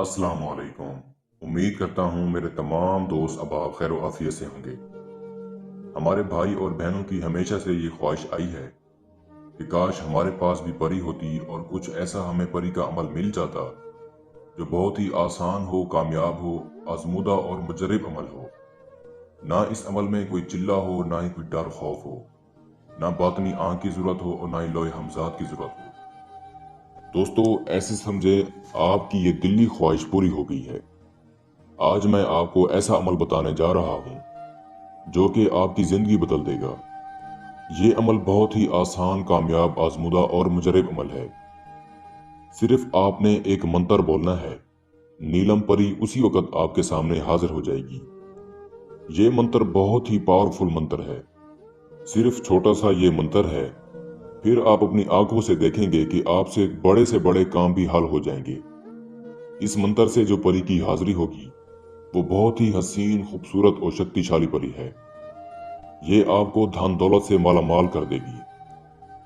अस्सलाम वालेकुम। उम्मीद करता हूँ मेरे तमाम दोस्त अहबाब खैर व आफियत से होंगे। हमारे भाई और बहनों की हमेशा से ये ख्वाहिश आई है कि काश हमारे पास भी परी होती और कुछ ऐसा हमें परी का अमल मिल जाता जो बहुत ही आसान हो, कामयाब हो, आजमूदा और मुजरब अमल हो। ना इस अमल में कोई चिल्ला हो, ना ही कोई डर खौफ हो, ना बातनी आंख की जरूरत हो और ना ही लोहे हमजाद की जरूरत हो। दोस्तों, ऐसे समझे आपकी ये दिली ख्वाहिश पूरी हो गई है। आज मैं आपको ऐसा अमल बताने जा रहा हूँ जो कि आपकी जिंदगी बदल देगा। ये अमल बहुत ही आसान, कामयाब, आजमुदा और मुजरब अमल है। सिर्फ आपने एक मंत्र बोलना है, नीलम परी उसी वक्त आपके सामने हाजिर हो जाएगी। ये मंत्र बहुत ही पावरफुल मंत्र है। सिर्फ छोटा सा ये मंत्र है, फिर आप अपनी आंखों से देखेंगे कि आपसे बड़े से बड़े काम भी हल हो जाएंगे। इस मंत्र से जो परी की हाजिरी होगी वो बहुत ही हसीन, खूबसूरत और शक्तिशाली परी है। ये आपको धन दौलत से माला माल कर देगी।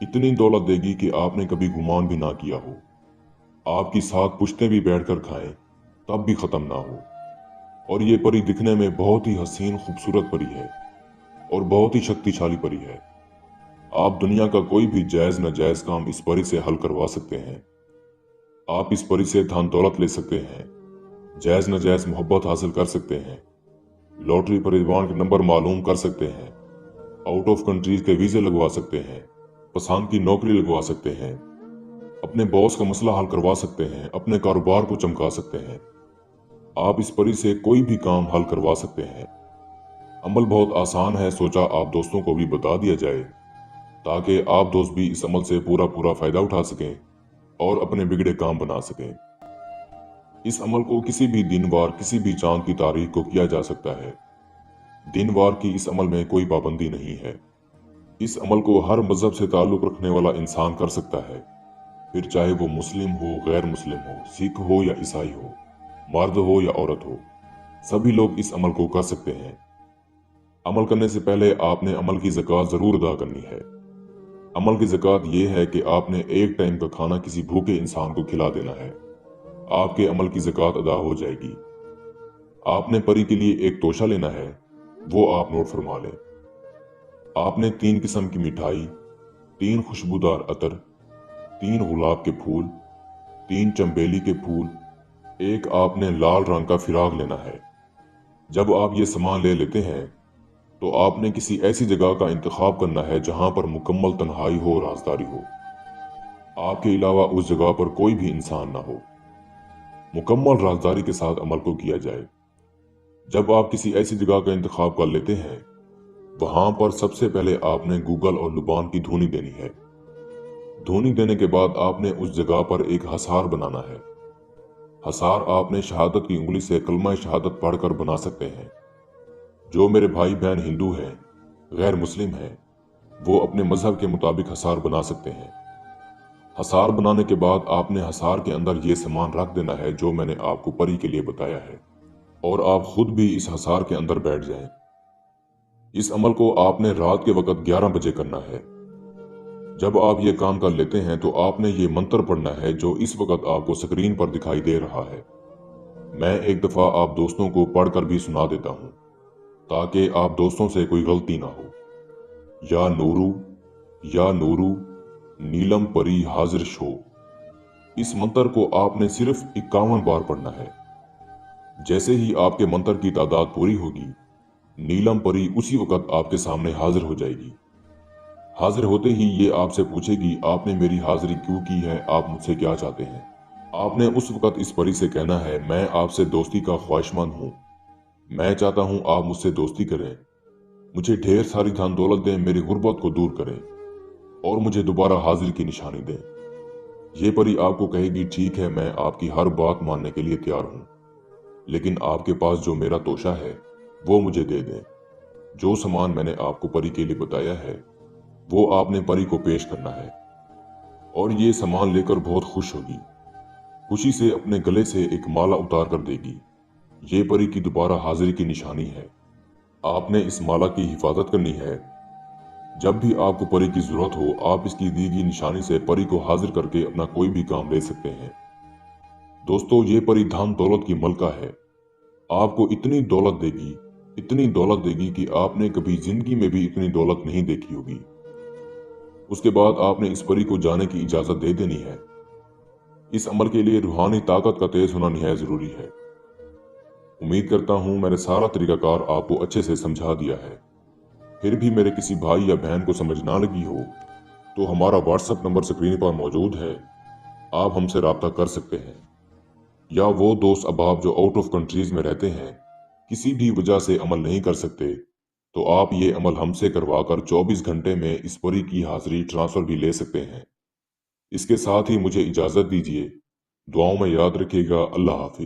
इतनी दौलत देगी कि आपने कभी गुमान भी ना किया हो। आपकी साथ पुश्तें भी बैठकर खाएं तब भी खत्म ना हो। और ये परी दिखने में बहुत ही हसीन, खूबसूरत परी है और बहुत ही शक्तिशाली परी है। आप दुनिया का कोई भी जायज नाजायज काम इस परी से हल करवा सकते हैं। आप इस परी से धन दौलत ले सकते हैं, जायज नाजायज मोहब्बत हासिल कर सकते हैं, लॉटरी पर रिजवान के नंबर मालूम कर सकते हैं, आउट ऑफ कंट्रीज के वीजे लगवा सकते हैं, पसंद की नौकरी लगवा सकते हैं, अपने बॉस का मसला हल करवा सकते हैं, अपने कारोबार को चमका सकते हैं। आप इस परी से कोई भी काम हल करवा सकते हैं। अमल बहुत आसान है, सोचा आप दोस्तों को भी बता दिया जाए ताकि आप दोस्त भी इस अमल से पूरा पूरा फायदा उठा सकें और अपने बिगड़े काम बना सकें। इस अमल को किसी भी दिन वार, किसी भी चांद की तारीख को किया जा सकता है। दिन वार की इस अमल में कोई पाबंदी नहीं है। इस अमल को हर मजहब से ताल्लुक रखने वाला इंसान कर सकता है, फिर चाहे वो मुस्लिम हो, गैर मुस्लिम हो, सिख हो या ईसाई हो, मर्द हो या औरत हो, सभी लोग इस अमल को कर सकते हैं। अमल करने से पहले आपने अमल की ज़कात जरूर अदा करनी है। अमल की ज़कात ये है कि आपने एक टाइम का खाना किसी भूखे इंसान को खिला देना है। आपके अमल की ज़कात अदा हो जाएगी। आपने परी के लिए एक तोशा लेना है, वो आप नोट फरमा लें। आपने 3 किस्म की मिठाई, 3 खुशबूदार अतर, 3 गुलाब के फूल, 3 चंबेली के फूल, एक आपने लाल रंग का फिराक लेना है। जब आप ये सामान ले लेते हैं तो आपने किसी ऐसी जगह का इंतखाब करना है जहां पर मुकम्मल तन्हाई हो, राजदारी हो। आपके अलावा उस जगह पर कोई भी इंसान ना हो। मुकम्मल राजदारी के साथ अमल को किया जाए। जब आप किसी ऐसी जगह का इंतखाब कर लेते हैं, वहां पर सबसे पहले आपने गूगल और लुबान की धुनी देनी है। धुनी देने के बाद आपने उस जगह पर एक हसार बनाना है। हसार आपने शहादत की उंगली से कलमा शहादत पढ़कर बना सकते हैं। जो मेरे भाई बहन हिंदू हैं, गैर मुस्लिम हैं, वो अपने मजहब के मुताबिक हसार बना सकते हैं। हसार बनाने के बाद आपने हसार के अंदर ये सामान रख देना है जो मैंने आपको परी के लिए बताया है, और आप खुद भी इस हसार के अंदर बैठ जाएं। इस अमल को आपने रात के वक्त 11 बजे करना है। जब आप ये काम कर लेते हैं तो आपने ये मंत्र पढ़ना है जो इस वक्त आपको स्क्रीन पर दिखाई दे रहा है। मैं एक दफा आप दोस्तों को पढ़कर भी सुना देता हूँ ताकि आप दोस्तों से कोई गलती ना हो। या नूरू, या नूरू, नीलम परी हाजिर शो। इस मंत्र को आपने सिर्फ 51 बार पढ़ना है। जैसे ही आपके मंत्र की तादाद पूरी होगी, नीलम परी उसी वक्त आपके सामने हाजिर हो जाएगी। हाजिर होते ही ये आपसे पूछेगी, आपने मेरी हाजिरी क्यों की है, आप मुझसे क्या चाहते हैं। आपने उस वक्त इस परी से कहना है, मैं आपसे दोस्ती का ख्वाहिशमंद हूँ। मैं चाहता हूँ आप मुझसे दोस्ती करें, मुझे ढेर सारी धन दौलत दें, मेरी गुर्बत को दूर करें और मुझे दोबारा हाजिर की निशानी दें। ये परी आपको कहेगी, ठीक है, मैं आपकी हर बात मानने के लिए तैयार हूं, लेकिन आपके पास जो मेरा तोशा है वो मुझे दे दें। जो सामान मैंने आपको परी के लिए बताया है वो आपने परी को पेश करना है और ये सामान लेकर बहुत खुश होगी। खुशी से अपने गले से एक माला उतार कर देगी। ये परी की दोबारा हाजिरी की निशानी है। आपने इस माला की हिफाजत करनी है। जब भी आपको परी की जरूरत हो, आप इसकी दी गई निशानी से परी को हाजिर करके अपना कोई भी काम ले सकते हैं। दोस्तों, ये परी धन दौलत की मलका है। आपको इतनी दौलत देगी कि आपने कभी जिंदगी में भी इतनी दौलत नहीं देखी होगी। उसके बाद आपने इस परी को जाने की इजाजत दे देनी है। इस अमल के लिए रूहानी ताकत का तेज होना निहायत जरूरी है। उम्मीद करता हूं मैंने सारा तरीकाकार आपको अच्छे से समझा दिया है। फिर भी मेरे किसी भाई या बहन को समझ ना लगी हो तो हमारा व्हाट्सएप नंबर स्क्रीन पर मौजूद है। आप हमसे राब्ता कर सकते हैं। या वो दोस्त अहबाब जो आउट ऑफ कंट्रीज में रहते हैं, किसी भी वजह से अमल नहीं कर सकते, तो आप ये अमल हमसे करवाकर 24 घंटे में इस परी की हाजिरी ट्रांसफर भी ले सकते हैं। इसके साथ ही मुझे इजाजत दीजिए। दुआओं में याद रखिएगा। अल्लाह हाफिज।